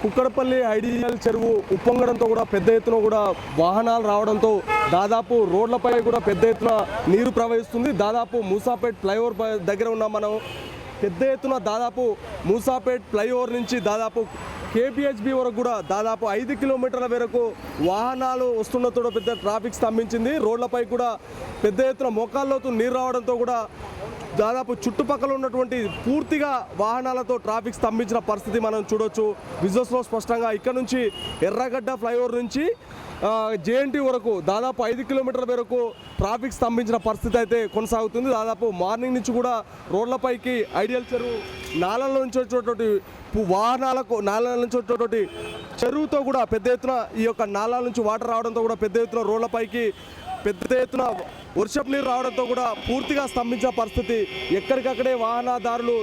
Kukkadapalli ideal చెరువు ఉప్పొంగడంతో కూడా పెద్ద ఎత్తున కూడా వాహనాలు రావడంతో దాదాపు రోడ్లపై కూడా పెద్ద ఎత్తున నీరు ప్రవహిస్తుంది. దాదాపు మూసాపేట్ ఫ్లైఓవర్ దగ్గర ఉన్నాం మనం. పెద్ద ఎత్తున దాదాపు మూసాపేట్ ఫ్లైఓవర్ నుంచి దాదాపు కేపీహెచ్బి వరకు కూడా దాదాపు 5 కిలోమీటర్ల వరకు వాహనాలు వస్తుండతో పెద్ద ట్రాఫిక్ స్తంభించింది. రోడ్లపై కూడా పెద్ద ఎత్తున మోకాల్లోతు నీరు రావడంతో కూడా దాదాపు చుట్టుపక్కల ఉన్నటువంటి పూర్తిగా వాహనాలతో ట్రాఫిక్ స్తంభించిన పరిస్థితి మనం చూడొచ్చు విజువల్స్లో స్పష్టంగా. ఇక్కడ నుంచి ఎర్రగడ్డ ఫ్లైఓవర్ నుంచి జేఎన్టీ వరకు దాదాపు 5 కిలోమీటర్ల వరకు ట్రాఫిక్ స్తంభించిన పరిస్థితి అయితే కొనసాగుతుంది. దాదాపు మార్నింగ్ నుంచి కూడా రోడ్లపైకి ఐడియల్ చెరువు నాలల నుంచి వచ్చేటువంటి నాలల నుంచి వచ్చేటువంటి చెరువుతో కూడా పెద్ద ఎత్తున ఈ యొక్క నాలాల నుంచి వాటర్ రావడంతో కూడా పెద్ద ఎత్తున రోడ్లపైకి పెద్ద ఎత్తున వర్షపు నీరు రావడంతో కూడా పూర్తిగా స్తంభించిన పరిస్థితి. ఎక్కడికక్కడే వాహనదారులు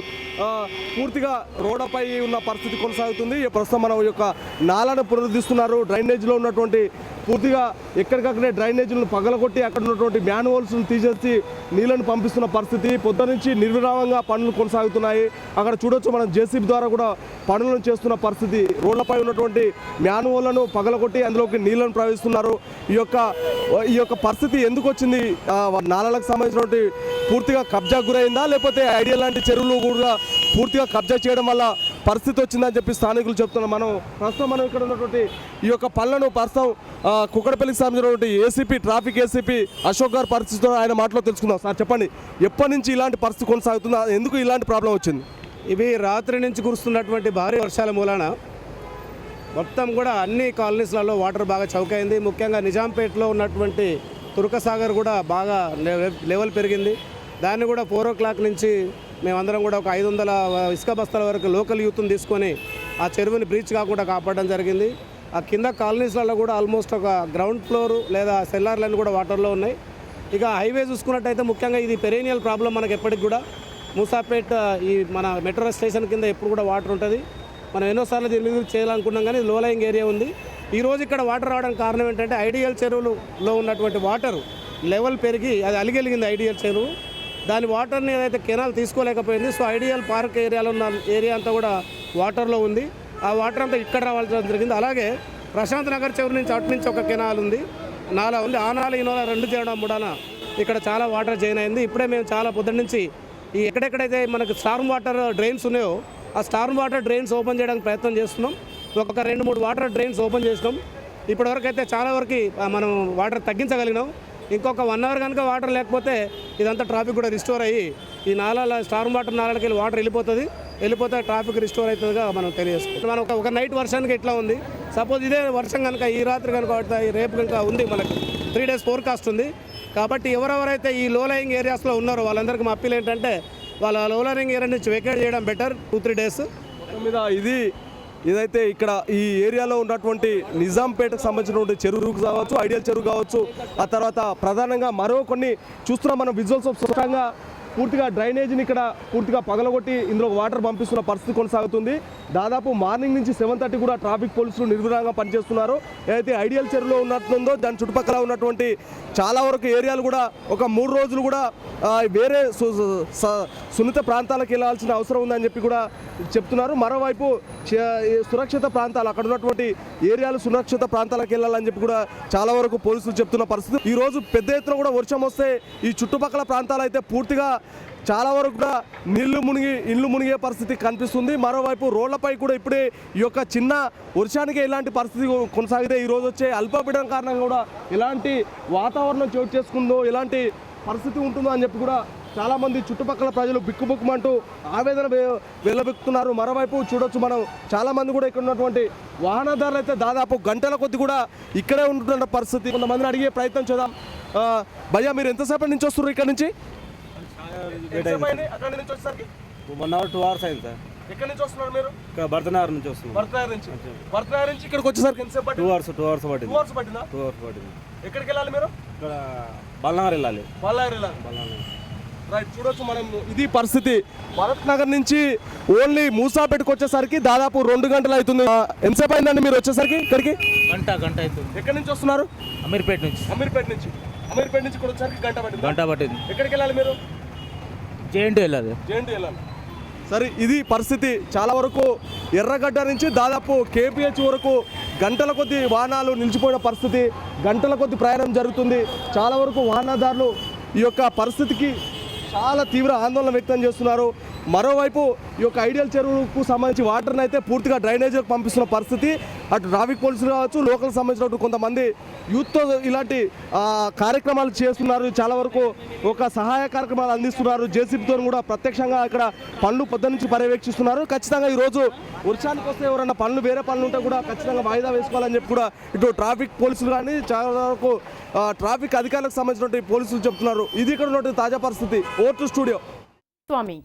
పూర్తిగా రోడ్లపై ఉన్న పరిస్థితి కొనసాగుతుంది. ప్రస్తుతం మనం ఈ యొక్క నాలను పునరుద్ధరిస్తున్నారు. డ్రైనేజ్లో ఉన్నటువంటి పూర్తిగా ఎక్కడికక్కడే డ్రైనేజీలను పగలగొట్టి అక్కడ ఉన్నటువంటి మ్యాన్హోల్స్ను తీసేసి నీళ్లను పంపిస్తున్న పరిస్థితి. పొద్దు నుంచి నిర్విరామంగా పనులు కొనసాగుతున్నాయి. అక్కడ చూడొచ్చు మనం జేసీబీ ద్వారా కూడా పనులను చేస్తున్న పరిస్థితి. రోడ్లపై ఉన్నటువంటి మ్యాన్హోల్లను పగలగొట్టి అందులోకి నీళ్లను ప్రవహిస్తున్నారు. ఈ యొక్క పరిస్థితి ఎందుకు వచ్చింది? నాలలకు సంబంధించినటువంటి పూర్తిగా కబ్జా గురైందా, లేకపోతే ఐడియా లాంటి చెరువులు కూడా పూర్తిగా కబ్జా చేయడం వల్ల పరిస్థితి వచ్చిందని చెప్పి స్థానికులు చెప్తున్నాం. ప్రస్తుతం ఇక్కడ ఉన్నటువంటి ఈ యొక్క పనులను ప్రస్తుతం కుక్కడపల్లికి సంబంధించినటువంటి ACP traffic ACP Ashok garu పరిస్థితితో ఆయన మాటలో తెలుసుకుందాం. సార్ చెప్పండి, ఎప్పటి నుంచి ఇలాంటి పరిస్థితి కొనసాగుతుందా, ఎందుకు ఇలాంటి ప్రాబ్లం వచ్చింది? ఇవి రాత్రి నుంచి కురుస్తున్నటువంటి భారీ వర్షాల మూలాన మొత్తం కూడా అన్ని కాలనీస్లలో వాటర్ బాగా చౌకైంది. ముఖ్యంగా నిజాంపేటలో ఉన్నటువంటి తురకసాగర్ కూడా బాగా లెవెల్ పెరిగింది. దాన్ని కూడా 4 o'clock నుంచి మేమందరం కూడా ఒక 500 ఇసుక బస్తాల వరకు లోకల్ యూత్ని తీసుకొని ఆ చెరువుని బ్రీచ్ కాకుండా కాపాడడం జరిగింది. ఆ కింద కాలనీస్లలో కూడా ఆల్మోస్ట్ ఒక గ్రౌండ్ ఫ్లోర్ లేదా సెల్లార్లన్నీ కూడా వాటర్లో ఉన్నాయి. ఇక హైవే చూసుకున్నట్టయితే ముఖ్యంగా ఇది పెరేనియల్ ప్రాబ్లం మనకి ఎప్పటికి కూడా. మూసాపేట్ ఈ మన మెట్రో స్టేషన్ కింద ఎప్పుడు కూడా వాటర్ ఉంటుంది. మనం ఎన్నోసార్లు దీని మీద చేయాలనుకున్నాం కానీ లో లయింగ్ ఏరియా ఉంది. ఈరోజు ఇక్కడ వాటర్ రావడానికి కారణం ఏంటంటే ఐడియల్ చెరువులో ఉన్నటువంటి వాటర్ లెవెల్ పెరిగి అది అలిగెలిగింది ఐడియల్ చెరువు. దాని వాటర్ని ఏదైతే కెనాల్ తీసుకోలేకపోయింది. సో ఐడియల్ పార్క్ ఏరియాలో ఉన్న ఏరియా అంతా కూడా వాటర్లో ఉంది. ఆ వాటర్ అంతా ఇక్కడ రావాల్సి జరిగింది. అలాగే ప్రశాంత్ నగర్ చెరువు నుంచి అటు నుంచి ఒక కెనాల్ ఉంది, నాలా ఉంది. ఆ నాల ఈ నాల రెండు చేయడం మూడాన ఇక్కడ చాలా వాటర్ జైన్ అయింది. ఇప్పుడే మేము చాలా పొద్దున్న నుంచి ఈ ఎక్కడెక్కడైతే మనకు స్టార్మ్ వాటర్ డ్రైన్స్ ఉన్నాయో ఆ స్టార్మ్ వాటర్ డ్రైన్స్ ఓపెన్ చేయడానికి ప్రయత్నం చేస్తున్నాం. ఒక 2-3 వాటర్ డ్రైన్స్ ఓపెన్ చేసినాం. ఇప్పటివరకు అయితే చాలా వరకు మనం వాటర్ తగ్గించగలిగినాం. ఇంకొక 1 hour కనుక వాటర్ లేకపోతే ఇదంతా ట్రాఫిక్ కూడా రిస్టోర్ అయ్యి ఈ నాలాల స్టార్మ్ వాటర్ నాలకి వెళ్ళి వాటర్ వెళ్ళిపోతే ట్రాఫిక్ రిస్టోర్ అవుతుందిగా మనం తెలియజేసుకుంటాం. మనం ఒక నైట్ వర్షానికి ఎట్లా ఉంది, సపోజ్ ఇదే వర్షం కనుక ఈ రాత్రి కనుక పడుతుంది, రేపు కనుక ఉంది, మనకు 3 days ఫోర్కాస్ట్ ఉంది. కాబట్టి ఎవరెవరైతే ఈ లో లయింగ్ ఏరియాస్లో ఉన్నారో వాళ్ళందరికీ మా అప్పీల్ ఏంటంటే వాళ్ళ లో లయింగ్ ఏరియా నుంచి వెకేట్ చేయడం బెటర్. 2-3 days మీద ఇదైతే ఇక్కడ ఈ ఏరియాలో ఉన్నటువంటి నిజాంపేటకు సంబంధించినటువంటి చెరువు కావచ్చు, ఐడియల్ చెరువు కావచ్చు, ఆ తర్వాత ప్రధానంగా మరో కొన్ని చూస్తున్నాం మనం విజువల్స్ స్పష్టంగా. పూర్తిగా డ్రైనేజీని ఇక్కడ పూర్తిగా పగలగొట్టి ఇందులో వాటర్ పంపిస్తున్న పరిస్థితి కొనసాగుతుంది. దాదాపు మార్నింగ్ నుంచి 7:30 కూడా ట్రాఫిక్ పోలీసులు నిర్విరామంగా పనిచేస్తున్నారు. ఏదైతే ఐడియల్ చెరువులో ఉన్నట్టుందో దాని చుట్టుపక్కల ఉన్నటువంటి చాలా వరకు ఏరియాలు కూడా ఒక 3 రోజులు కూడా వేరే సున్నిత ప్రాంతాలకు వెళ్ళాల్సిన అవసరం ఉందని చెప్పి కూడా చెప్తున్నారు. మరోవైపు సురక్షిత ప్రాంతాలు అక్కడ ఉన్నటువంటి ఏరియాలు సురక్షిత ప్రాంతాలకు వెళ్ళాలని చెప్పి కూడా చాలా వరకు పోలీసులు చెప్తున్న పరిస్థితి. ఈరోజు పెద్ద ఎత్తున కూడా వర్షం వస్తే ఈ చుట్టుపక్కల ప్రాంతాలు అయితే పూర్తిగా చాలా వరకు కూడా ఇల్లు మునిగే పరిస్థితి కనిపిస్తుంది. మరోవైపు రోడ్లపై కూడా ఇప్పుడే ఈ యొక్క చిన్న వర్షానికి ఇలాంటి పరిస్థితి కొనసాగితే ఈరోజు వచ్చే అల్పపీడనం కారణంగా కూడా ఎలాంటి వాతావరణం చోటు చేసుకుందో, ఎలాంటి పరిస్థితి ఉంటుందో అని చెప్పి కూడా చాలామంది చుట్టుపక్కల ప్రజలు బిక్కుబుక్కుమంటూ ఆవేదన వెళ్ళబెక్కుతున్నారు. మరోవైపు చూడొచ్చు మనం చాలామంది కూడా ఇక్కడ ఉన్నటువంటి వాహనదారులు అయితే దాదాపు గంటల కొద్ది కూడా ఇక్కడే ఉంటున్న పరిస్థితి. కొంతమందిని అడిగే ప్రయత్నం చేద్దాం. భయ్యా, మీరు ఎంతసేపటి నుంచి వస్తున్నారు ఇక్కడ నుంచి? 1 hour 2 hours అయింది సార్. ఎక్కడి నుంచి వస్తున్నారు మీరు? ఇక్కడ భరతనగర్ నుంచి వస్తున్నాం. భరతనగర్ నుంచి ఇక్కడికి వచ్చేసరికి ఎంతసేపు పట్టింది? 2 hours పట్టింది. 2 hours పట్టిందా? 2 hours పట్టింది. ఎక్కడికి వెళ్ళాలి మీరు? ఇక్కడ బల్నగర్ వెళ్ళాలి. రైట్, చూడొచ్చు మనం ఇది పరిస్థితి. భరత్ నగర్ నుంచి ఓన్లీ మూసాపేటకు వచ్చేసరికి దాదాపు 2 గంటలు అవుతుంది. ఎంతసేపు అయిందండి మీరు వచ్చేసరికి ఇక్కడికి? గంట అవుతుంది. ఎక్కడి నుంచి వస్తున్నారు? అమీర్పేట నుంచి ఇక్కడ వచ్చేసరికి గంట పట్టింది. పట్టింది. ఎక్కడికి వెళ్ళాలి మీరు? జేఎన్టీ వెళ్ళాలి. సరే ఇది పరిస్థితి. చాలా వరకు ఎర్రగడ్డ నుంచి దాదాపు కేపీహెచ్ వరకు గంటల కొద్ది వాహనాలు నిలిచిపోయిన పరిస్థితి, గంటల కొద్ది ప్రయాణం జరుగుతుంది. చాలా వరకు వాహనదారులు ఈ యొక్క పరిస్థితికి చాలా తీవ్ర ఆందోళన వ్యక్తం చేస్తున్నారు. మరోవైపు ఈ యొక్క ఐడియల్ చెరువుకు సంబంధించి వాటర్ని అయితే పూర్తిగా డ్రైనేజీకి పంపిస్తున్న పరిస్థితి. అటు ట్రాఫిక్ పోలీసులు కావచ్చు, లోకల్ సంబంధించినట్టు కొంతమంది యూత్తో ఇలాంటి కార్యక్రమాలు చేస్తున్నారు. చాలా వరకు ఒక సహాయ కార్యక్రమాలు అందిస్తున్నారు. జేసీబీతో కూడా ప్రత్యక్షంగా ఇక్కడ పనులు పొద్దు నుంచి పర్యవేక్షిస్తున్నారు. ఖచ్చితంగా ఈరోజు వర్షానికి వస్తే ఎవరైనా పనులు వేరే పనులు ఉంటే కూడా ఖచ్చితంగా వాయిదా వేసుకోవాలని చెప్పి కూడా ఇటు ట్రాఫిక్ పోలీసులు కానీ చాలా వరకు ట్రాఫిక్ అధికారులకు సంబంధించినటువంటి పోలీసులు చెప్తున్నారు. ఇది ఇక్కడ ఉన్నటువంటి తాజా పరిస్థితి. ఓటు స్టూడియో స్వామి.